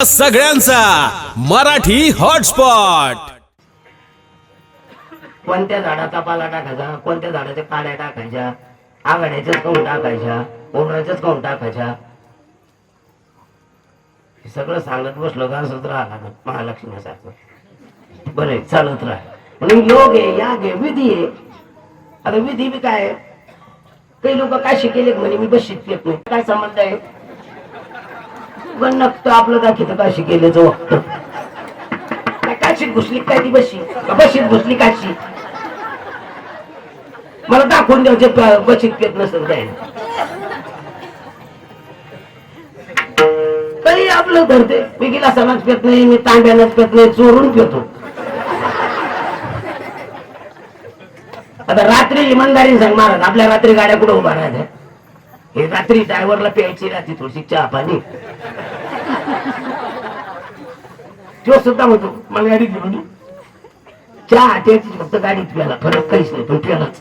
सगळ्यांचा मराठी हॉटस्पॉट. कोणत्या झाडाचा पाला टाकायचा, कोणत्या झाडाच्या काड्या टाकायच्या, आघाड्याच्याच काऊन टाकायच्या, ओढण्याच्याच काऊन टाकायच्या, हे सगळं सांगत बसलो का असंच राहणार महालक्ष्मीसारखं. बरं चालत राह म्हणून योग आहे, याग आहे, विधी आहे. आता विधी बी काय आहे? काही लोक काय शिकेले म्हणे मी बस शिकत नाही, काय संबंध आहे? पण नक्तं आपलं दाखवतं काय शिकेलेचं वक्त काशीत घुसली काय ती बशी बशीत घुसली काशी मला दाखवून द्यायचे बशीत पेत नसेल काय काही आपलं धरते. मी गेला समाज पेत नाही, मी तांब्यानच पेत नाही, चोरून पेतो. आता रात्री इमानदारीने सांग महाराज, आपल्या रात्री गाड्या कुठे उभा राहायच्या? हे रात्री ड्रायव्हरला प्यायची राहते थोडीशी चहा पाणी. तो सुद्धा म्हणतो मला गाडीत घेऊन चहा त्याची फक्त गाडीत प्याला, फरक काहीच नाही, पण प्यालाच.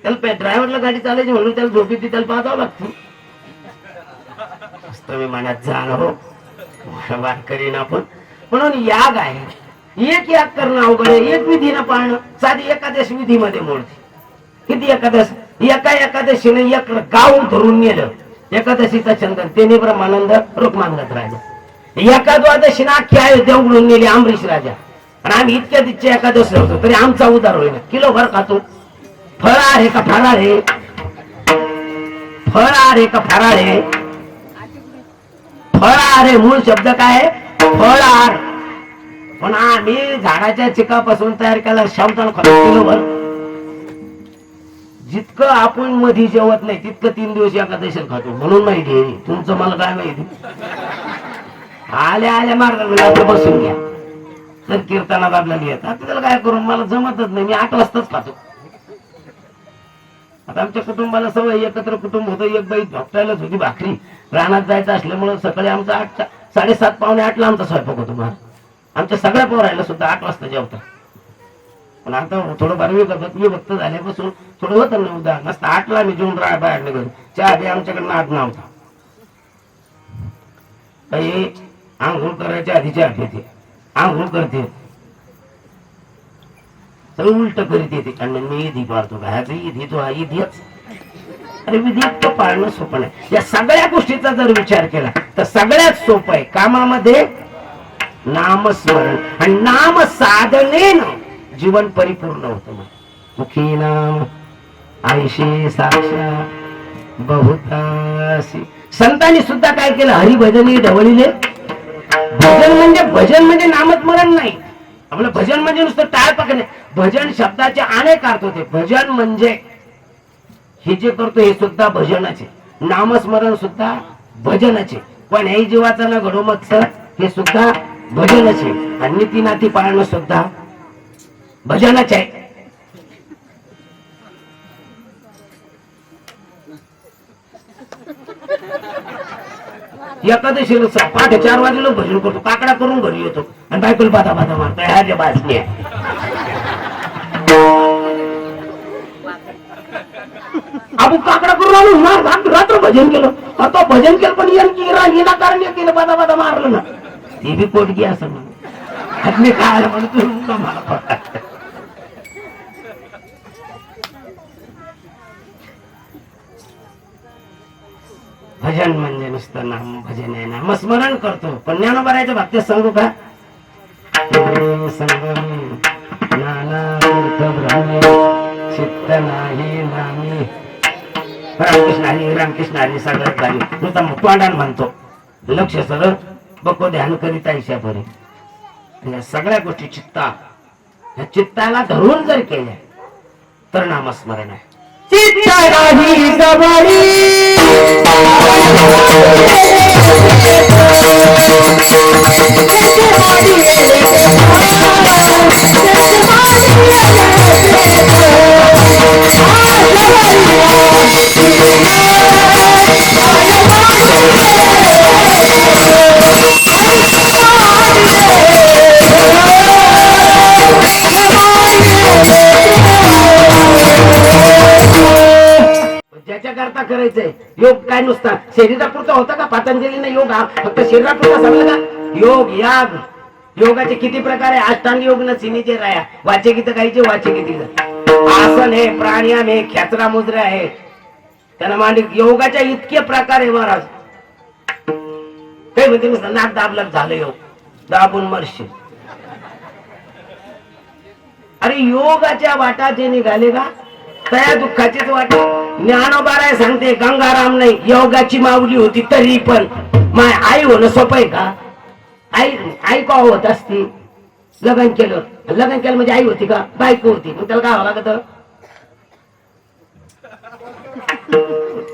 त्याला ड्रायव्हरला गाडी चालायची म्हणून त्याला झोपी ती त्याला पाहावं लागते. तुम्ही मनात जाणं वाट करीन आपण. म्हणून याग आहे, एक याग करणं अवघड आहे, एक विधीनं पाळणं. साधी एकादश विधीमध्ये मोडते. किती एकादश? एका एकादशीने एक गाव धरून नेलं. एकादशीचा चंदन तेने ब्रह्मानंद रुक्मांगत राजा. एका द्वादशीने अख्खी अयोध्या उघडून नेली अमरीश राजा. आणि आम्ही इतक्या तितके एकादशी होतो तरी आमचा उदार होईल. किलोभर खातो. फळार आहे का फराळ आहे? फळार आहे का फराळ आहे? फळार आहे. मूळ शब्द काय? फळार. पण आम्ही झाडाच्या चिकापासून तयार केला शामतान खातो किलोभर. जितकं आपण मधी जेवत नाही तितकं 3 दिवस एकादशी खातो. म्हणून माहिती आहे तुमचं, मला काय माहिती. आल्या आल्या मार्गाला बसून घ्या तर कीर्तनात आपल्याला येत. आता त्याला काय करून मला जमतच नाही, मी 8 वाजताच खातो. आता आमच्या कुटुंबाला सवय, एकत्र कुटुंब होतं. एक बाई झोपटायलाच होती भाकरी. रानात जायचं असल्यामुळे सकाळी आमचा 8, 7:30 पावणे 8ला आमचा स्वयंपाक होतो. मला आमच्या सगळ्या पोरायला सुद्धा 8 वाजता जेवतात. पण आता थोडं बारवी करतात. मी भक्त झाल्यापासून थोडं होतं ना उदाहरण नसतं. 8ला मी जेवून बाहेर निघून चहा बी आमच्याकडनं 8 नव्हता. काही आंघोळ करायच्या आधीची आठवते, आंघोळ करते सगळं उलट करीत येते. कारण मी ईदी पाळतो का ह्याच ईदी तो हा ईदीच. अरे विधी इतकं पाळणं सोपं नाही. या सगळ्या गोष्टीचा जर विचार केला तर सगळ्यात सोपं आहे कामामध्ये नामस्मरण. आणि नाम साधनेनं जीवन परिपूर्ण होतं. मुखी नाम आयशी साक्षात बहुतासी. संतांनी सुद्धा काय केलं? हरिभजनी ढवळीले. भजन म्हणजे नामस्मरण नाही. आपलं भजन म्हणजे नुसतं टाळ पकडणे. भजन शब्दाचे अनेक अर्थ होते. भजन म्हणजे हे जे करतो हे सुद्धा भजनाचे, नामस्मरण सुद्धा भजनाचे. पण हे जीवाचा ना घडो मत्सर हे सुद्धा भजनाचे. आणि नीती नाती पाळणं सुद्धा भजनाचे आहे. एकादशीला पाठ 4 वाजेला भजन करतो, काकडा करून घरी येतो आणि बायकोला बाधा बाधा मारतो. ह्या बाजनी आपण काकडा करून आलो रात्र भजन केलं. तो भजन केलं पण कारण केलं, बाधा बाधा मारलं ना. ती बी पोटगी असं म्हणून मी काय म्हणतो मला. भजन म्हणजे नुसतं नाम भजन आहे, नामस्मरण करतो. पण ज्ञानोबारायच्या भक्ती सांगू का? चित्त नाही नामी रामकृष्ण हरी रामकृष्ण हरी सगळं गाणी नुसता तोंडान म्हणतो. लक्ष सरळ बको ध्यान करीत आयशा बरे. या सगळ्या गोष्टी या चित्ताला धरून जर केल्या तर नामस्मरण आहे. ज्याच्या करता का करायचंय? योग काय नुसता शरीरापुरता होता का? पतंजलीने योग हा फक्त शरीरापुरता सांगलं का? योग याग योगाचे किती प्रकार आहे? अष्टांग योग न सिनीचे राया वाचे किती गायचे वाचे किती आसन आहे, प्राणायाम आहे, खेचरा मुद्रा आहे, त्यांना मांडी योगाच्या इतके प्रकार आहे महाराज. काही म्हणते नुसतं नाक दाबलं झालं योग, दाबून मरशी. अरे योगाच्या वाटा जे निघाले का तया दुःखाचीच वाट. ज्ञानोबाराय सांगते गंगाराम नाही योगाची माऊली होती तरी पण माय आई होणं सोपं आहे का? आई आई का होत असती? लग्न केलं म्हणजे आई होती का? बायको होती. मग त्याला काय व्हावं लागत?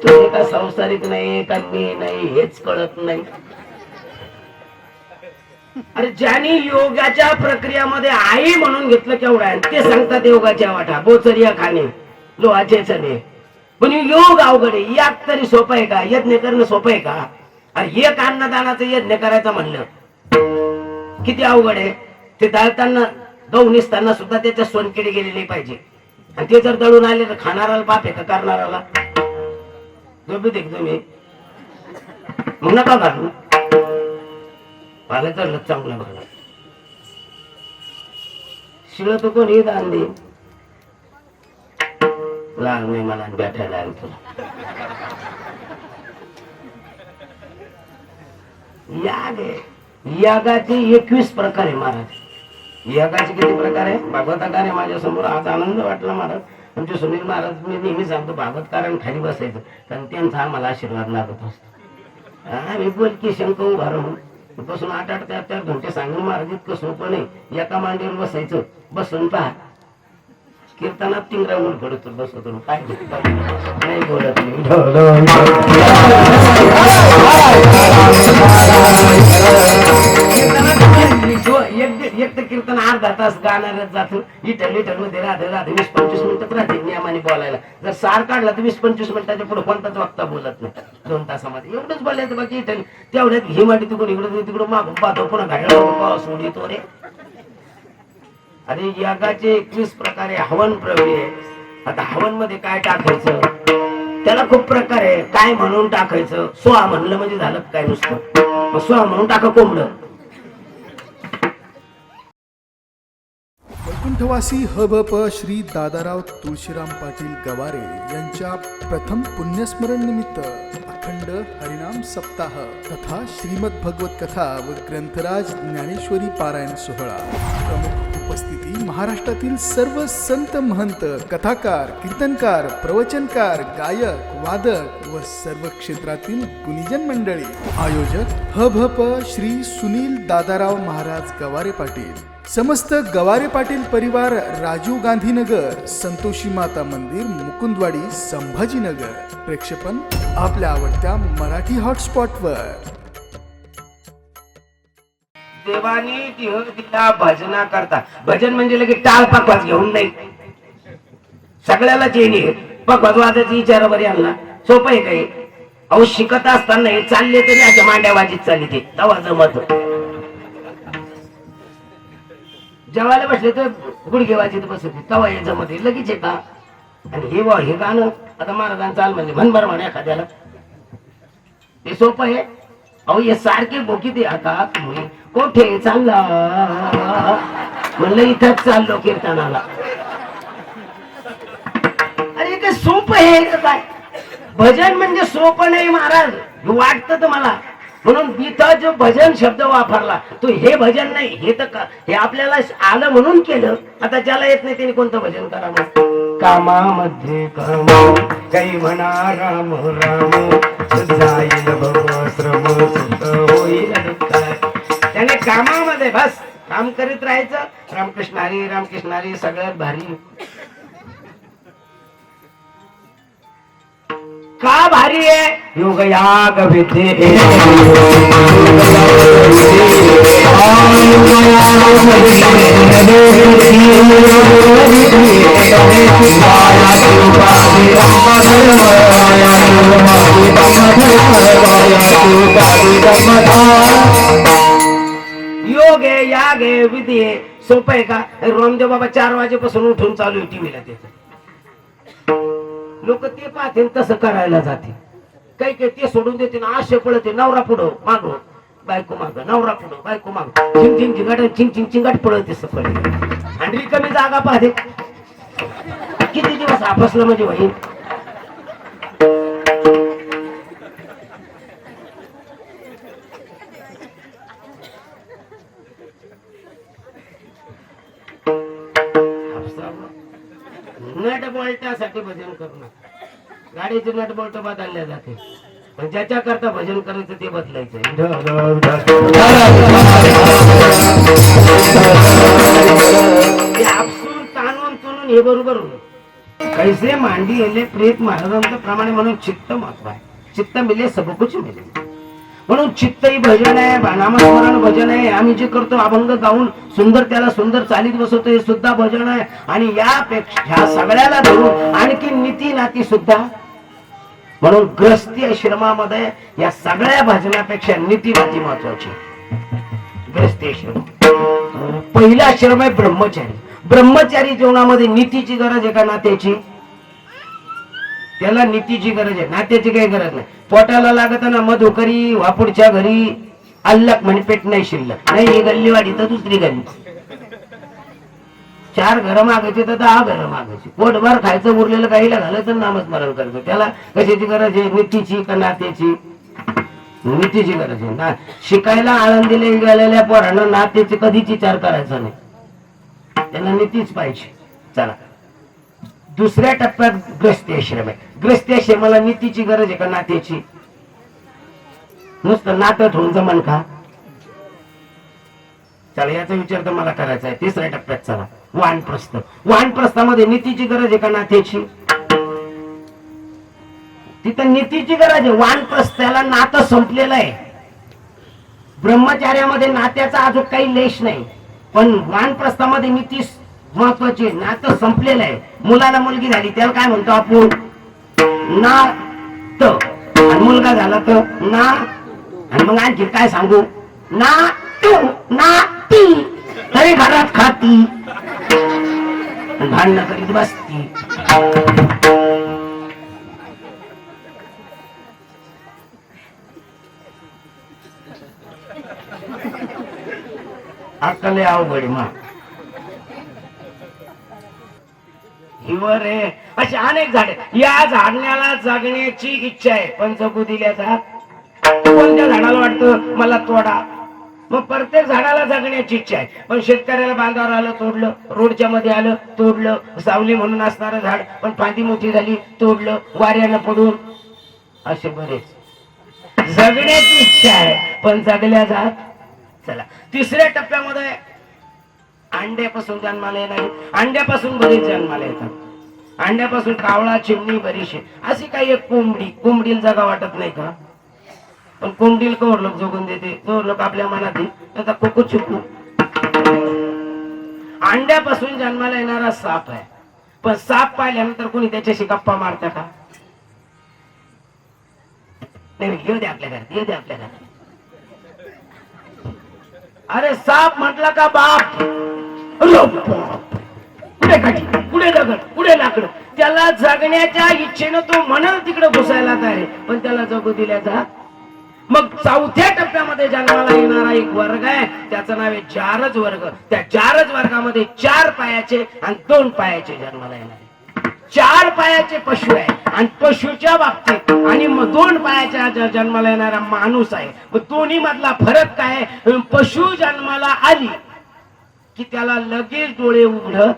तुम्ही का संसारिक नाही का मी नाही हेच कळत नाही. अरे ज्यांनी योगाच्या प्रक्रियामध्ये आई म्हणून घेतलं केवढा आहे ते सांगतात योगाच्या वाटा बोचरिया खाणे लोहाचे चणे. पण योग अवघड आहे. याग तरी सोपं आहे का? यज्ञ करणं सोपं आहे का? अरे एक अन्नदानाचं यज्ञ करायचं म्हणलं किती अवघड आहे. ते दळताना गहू निसताना सुद्धा त्याच्या सोनकिडी गेलेली पाहिजे. आणि ते जर दळून आले तर खाणाराला पाप आहे का करणाराला? झोपी देख तुम्ही मग नका घालू. मला तर चांगलं बघा शिळ तर कोणी दान दे लहान नाही मला भेटायला आलं तुला. याग आहे. यागाचे 21 प्रकार आहे महाराज. यागाचे किती प्रकार आहे? भागवताकार आहे माझ्या समोर. आज आनंद वाटला महाराज. आमचे सुनील महाराज मी नेहमी सांगतो भागवतकारांनी खाली बसायचं कारण त्यांचा आम्हाला आशीर्वाद लागत असतो. आम्ही बोल की शंक उभा राहून बसून 8-8 4 घंटे सांगून महाराज इतकं सोपं नाही. एका मांडीवर बसायचं बसून पहा कीर्तनात टिंगरा उड पडतो बसतो काय नाही बोलत एक तर कीर्तन अर्धा तास गाणारच जातो. लिटर मध्ये राधे 20-25 मिनिटात राहते नियमाने बोलायला. जर सार काढला तर 20-25 मिनिटाच्या पुढे कोणताच वक्ता बोलत नाही 2 तासामध्ये. एवढंच बोलायचं बाकी इटली तेवढ्यात ही माटी तिकडून इकडं मागून पाहतो पुन्हा घायला सोडितो रे. अरे यागाचे 21 प्रकारे हवन प्रवेश आहे. आता हवन मध्ये काय टाकायचं त्याला खूप प्रकार आहे. काय म्हणून टाकायचं? सोहा म्हणलं म्हणजे झालं काय नुसतं? सोहा म्हणून टाका कोंबड. वैकुंठवासी हभप श्री दादाराव तुळशीराम पाटील गवारे यांच्या प्रथम पुण्यस्मरण निमित्त अखंड हरिनाम सप्ताह तथा श्रीमद भगवत कथा व ग्रंथराज ज्ञानेश्वरी पारायण सोहळा. प्रमुख उपस्थिती महाराष्ट्रातील सर्व संत महंत कथाकार कीर्तनकार प्रवचनकार गायक वादक व सर्व क्षेत्रातील गुणीजन मंडळी. आयोजक हभप श्री सुनील दादाराव महाराज गवारे पाटील. समस्त गवारे पाटील परिवार राजीव गांधी नगर संतोषी माता मंदिर मुकुंदवाडी संभाजीनगर. प्रेक्षेपण आपल्या आवडत्या मराठी हॉटस्पॉट वर. देवानी दिला भजना करता. भजन म्हणजे लगेच टाळ पकवाज घेऊन नाही सगळ्याला चेनी पकवाज वाजायची विचारावर यांना सोपं आहे काही. अहो शिकत असताना हे चालले तरी अशा मांड्या वाजीत चालली ते तवा जमत. जेवायला बसले तर गुडघे वाजीत बसते तवा हे जमत लगेच आहे का? आणि हे गाणं आता महाराजांचं चाल म्हणजे म्हणभर म्हणे एखाद्याला ते सोपं आहे. अहो हे सारखे बोकी ते आता तुम्ही कोठे चालला म्हणलं इथंच चाललो कीर्तनाला. अरे काय सोपं आहे काय? भजन म्हणजे सोपं नाही महाराज वाटतं तुम्हाला. म्हणून इथं जो भजन शब्द वापरला तो हे भजन नाही. हे तर हे आपल्याला आलं म्हणून केलं. आता ज्याला येत नाही त्याने कोणतं भजन करावं? कामामध्ये काम काही म्हणा राम राम जाईल भवश्रम सुख होईल. त्याने कामामध्ये बस काम करीत राहायचं. रामकृष्ण हरी सगळ्यात भारी. का भारी आहे? योग याग विद्ये योग आहे याग आहे विधी आहे. सोपं आहे का? रामदेव बाबा 4 वाजेपासून उठून चालू आहे टीव्हीला त्याचं. लोक ते पाहते तसं करायला जाते. काही काही ते सोडून देते ना, आशे पळते, नवरा पुढं माग बायको माग, नवरा पुढं बायको माग, चिंग चिंग चिंगाट चिंग चिंग चिंगाट पळते सफळ. आणि रिकामी जागा पाहते. किती दिवस आपसलं म्हणजे होईल. नट बोल्टासाठी भजन करू नका. गाडीचे नट बोल्ट बदलल्या जाते, पण ज्याच्या करता भजन करायचं ते बदलायचं. आपसून ताणून तुणून हे बरोबर कैसे मांडी येले प्रेत महाराजांच्या प्रमाणे म्हणून चित्त महत्व आहे. चित्त मिले सब कुछ मिले. म्हणून चित्तही भजन आहे, नामस्मरण भजन आहे. आम्ही जे करतो अभंग गाऊन सुंदर त्याला सुंदर चालीत बसवतो हे सुद्धा भजन आहे. आणि यापेक्षा ह्या सगळ्याला धरून आणखी नीती नाती सुद्धा. म्हणून ग्रस्ती आश्रमामध्ये या सगळ्या भजनापेक्षा नीती नाती महत्वाची. ग्रस्ती आश्रम पहिला आश्रम आहे ब्रह्मचारी. ब्रह्मचारी जीवनामध्ये नीतीची गरज आहे का नात्याची? त्याला नीतीची गरज आहे, नात्याची काही गरज नाही. पोटाला लागत ना मधुकरी वापुडच्या घरी अल्लक म्हणे पेट नाही शिल्लक नाही. ही गल्लीवाडी तर दुसरी गल्ली. 4 घर मागायचे तर 10 घर मागायचे. पोटभर खायचं उरलेलं काहीला घालायचं नामस्मरण करायचं. त्याला कशाची गरज आहे? नीतीची का नात्याची? नीतीची गरज आहे ना. शिकायला आळंदीला गेलेल्या पोरांना नात्याची कधीच विचार करायचा नाही, त्यांना नीतीच पाहिजे. चला दुसऱ्या टप्प्यात ग्रस्ती आश्रम आहे. ग्रस्ती आश्रमाला नीतीची गरज आहे का नात्याची? नुसतं नातं ठेवून जमन का? चला याचा विचार तर मला करायचा आहे. तिसऱ्या टप्प्यात चला वानप्रस्थ. वानप्रस्थामध्ये नीतीची गरज आहे का नात्याची? तिथं नीतीची गरज आहे. वानप्रस्थाला नातं संपलेलं आहे. ब्रह्मचार्यामध्ये नात्याचा अजून काही लेश नाही, पण वानप्रस्थामध्ये नीती महत्वाची. नातं संपलेलं आहे. मुलाला मुलगी झाली त्याला काय म्हणतो आपण? नात. आणि मुलगा झाला तर ना. आणि मग आणखी काय सांगू? ना तू ना ती. तरी घरात खाती भांडण करीत बसती. अक्कले अवघड मा हिवर आहे. अशी अनेक झाडे. या झाडण्याला जगण्याची इच्छा आहे, पण जगू दिल्या जात. कोणत्या झाडाला वाटतं मला तोडा? मग प्रत्येक झाडाला जगण्याची इच्छा आहे, पण शेतकऱ्याला बांधावर आलं तोडलं, रोडच्या मध्ये आलं तोडलं, सावली म्हणून असणारं झाड पण फांदी मोठी झाली तोडलं, वाऱ्यानं पडून. असे बरेच. जगण्याची इच्छा आहे पण जगल्या जात. चला तिसऱ्या टप्प्यामध्ये अंड्यापासून जन्माला येणार. अंड्यापासून बरेच जन्माला येतात. अंड्यापासून कावळा चिमणी बरीचशी. अशी काही एक कोंबडी. कोंबडीला जागा वाटत नाही का? पण कोंबडीला कवर लोक जोगून देते, जोर लोक आपल्या मनात आता कोको चुकू. अंड्यापासून जन्माला येणारा साप आहे, पण साप पाहिल्यानंतर कोणी त्याच्याशी गप्पा मारता का? नाही येऊ दे आपल्या घरात, येऊ दे आपल्या घरात. अरे साप म्हटलं का बाप. पुढे काठी, पुढे दगड, पुढे लाकड. त्याला जगण्याच्या इच्छेनं तो म्हणाल तिकडे घुसायला तयार आहे, पण त्याला जगू दिल्या जात. मग चौथ्या टप्प्यामध्ये जन्माला येणारा एक वर्ग आहे, त्याचं नाव आहे चारज वर्ग. त्या चारज वर्गामध्ये 4 पायाचे आणि 2 पायाचे जन्माला येणारे. 4 पायाचे पशु आहे आणि पशुच्या बाबतीत आणि मग 2 पायाच्या जन्माला येणारा माणूस आहे. मग दोन्ही मधला फरक काय? पशु जन्माला आली की त्याला लगेच डोळे उघडत.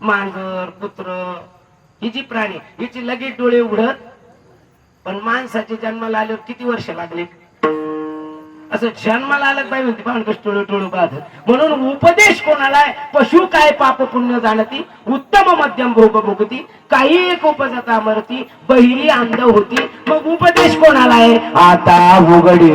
मांजर कुत्र ही जी प्राणी हिची लगेच डोळे उघडत, पण माणसाचे जन्माला आल्यावर किती वर्ष लागले? असं जन्माला आलं पाहिजे म्हणते पाहून कसं टोळू टोळू पाहत. म्हणून उपदेश कोणाला आहे? पशु काय पाप पुण्य जाणती, उत्तम मध्यम भोग भोगती, काही एक उपजता मरती, बहिरी अंध होती. मग उपदेश कोणाला आहे? आता उघडी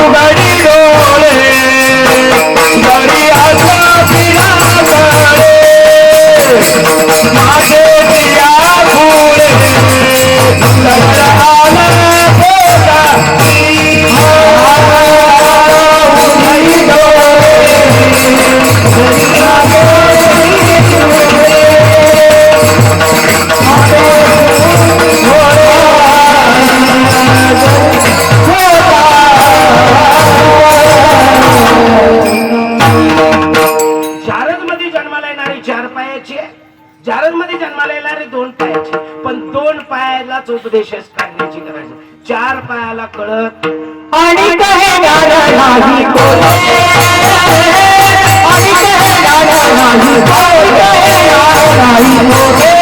उघडी पायाची आहे, जारद मध्ये जन्माला येणारे 2 पायाचे, पण 2 पायालाच उपदेशच करण्याची गरज आहे. 4 पायाला कळत आणि कहे ज्ञान नाही कोले, आणि कहे ज्ञान नाही कोले, नाही कोले, आणि कहे ज्ञान नाही कोले,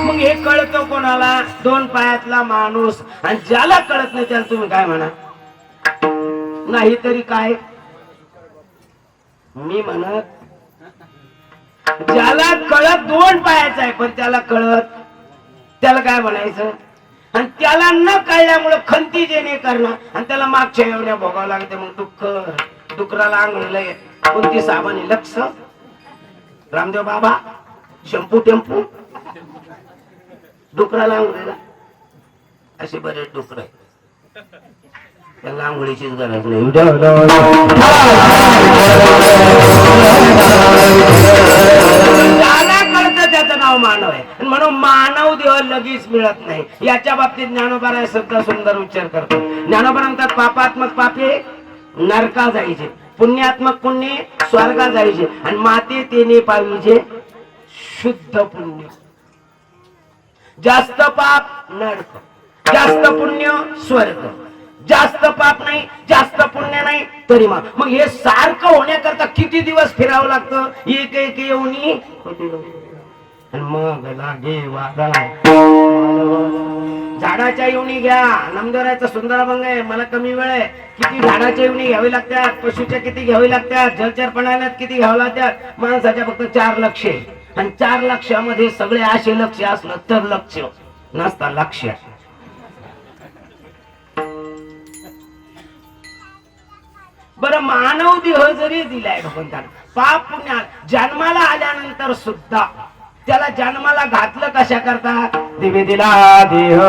मग हे कळतं कोणाला? 2 पायातला माणूस. आणि ज्याला कळत नाही त्याला तुम्ही काय म्हणा? नाही तरी काय? मी म्हणत ज्याला कळत 2 पायाचा आहे पण त्याला कळत, त्याला काय म्हणायचं? आणि त्याला न कळल्यामुळे खंती जेणे करणं आणि त्याला मागच्या एवढ्या भोगावं लागते. मग डुकराला आंघोळीला कोणती साबण आहे? लक्ष, रामदेव बाबा, शॅम्पू टेम्पू. डुकराला आंघोळीला असे बरेच डुकर आहेत, त्याला आंघोळीचीच गरज नाही. ज्याला कळतं त्याचं नाव मानव आहे. आणि म्हणून मानव देह लगेच मिळत नाही. याच्या बाबतीत ज्ञानोबा सुद्धा सुंदर उच्चार करतो. ज्ञानोबा म्हणतात पापात्मक पापे नरका जायचे, पुण्यात्मक पुण्य स्वर्गा जायचे, आणि माते तेने पाविजे शुद्ध पुण्य. जास्त पाप नरक, जास्त पुण्य स्वर्ग. जास्त पाप नाही, जास्त पुण्य नाही तरी मग हे सारखं होण्याकरता किती दिवस फिरावं लागतं? एक येऊनी आणि मग लागे वारा. झाडाच्या येऊनी घ्या. नामदेवरायचा सुंदर अभंग आहे, मला कमी वेळ आहे. किती झाडाच्या येऊनी घ्यावी लागतात, पशुच्या किती घ्यावी लागतात, जलचर प्राण्यात किती घ्यावं लागतात. माणसाच्या फक्त 4 लक्ष, आणि 4 लक्षामध्ये सगळे असे लक्ष असलं तर लक्ष नसता लक्ष. बरं, मानव देह जरी दिलाय भगवंतानं, पाप पुण्य जन्माला आल्यानंतर सुद्धा त्याला जन्माला घातलं कशा करता? दिवे दिला देह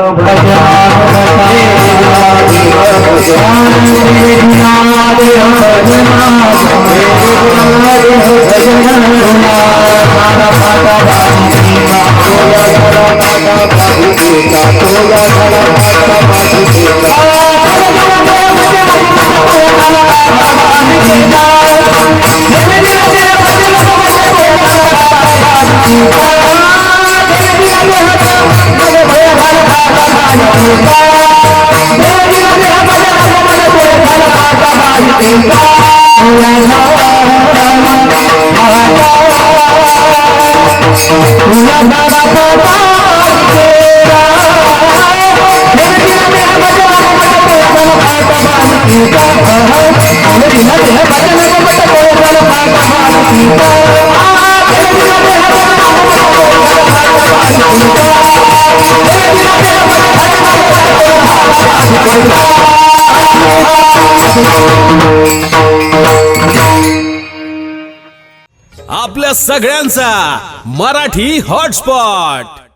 आपल्या सगळ्यांचा मराठी हॉटस्पॉट.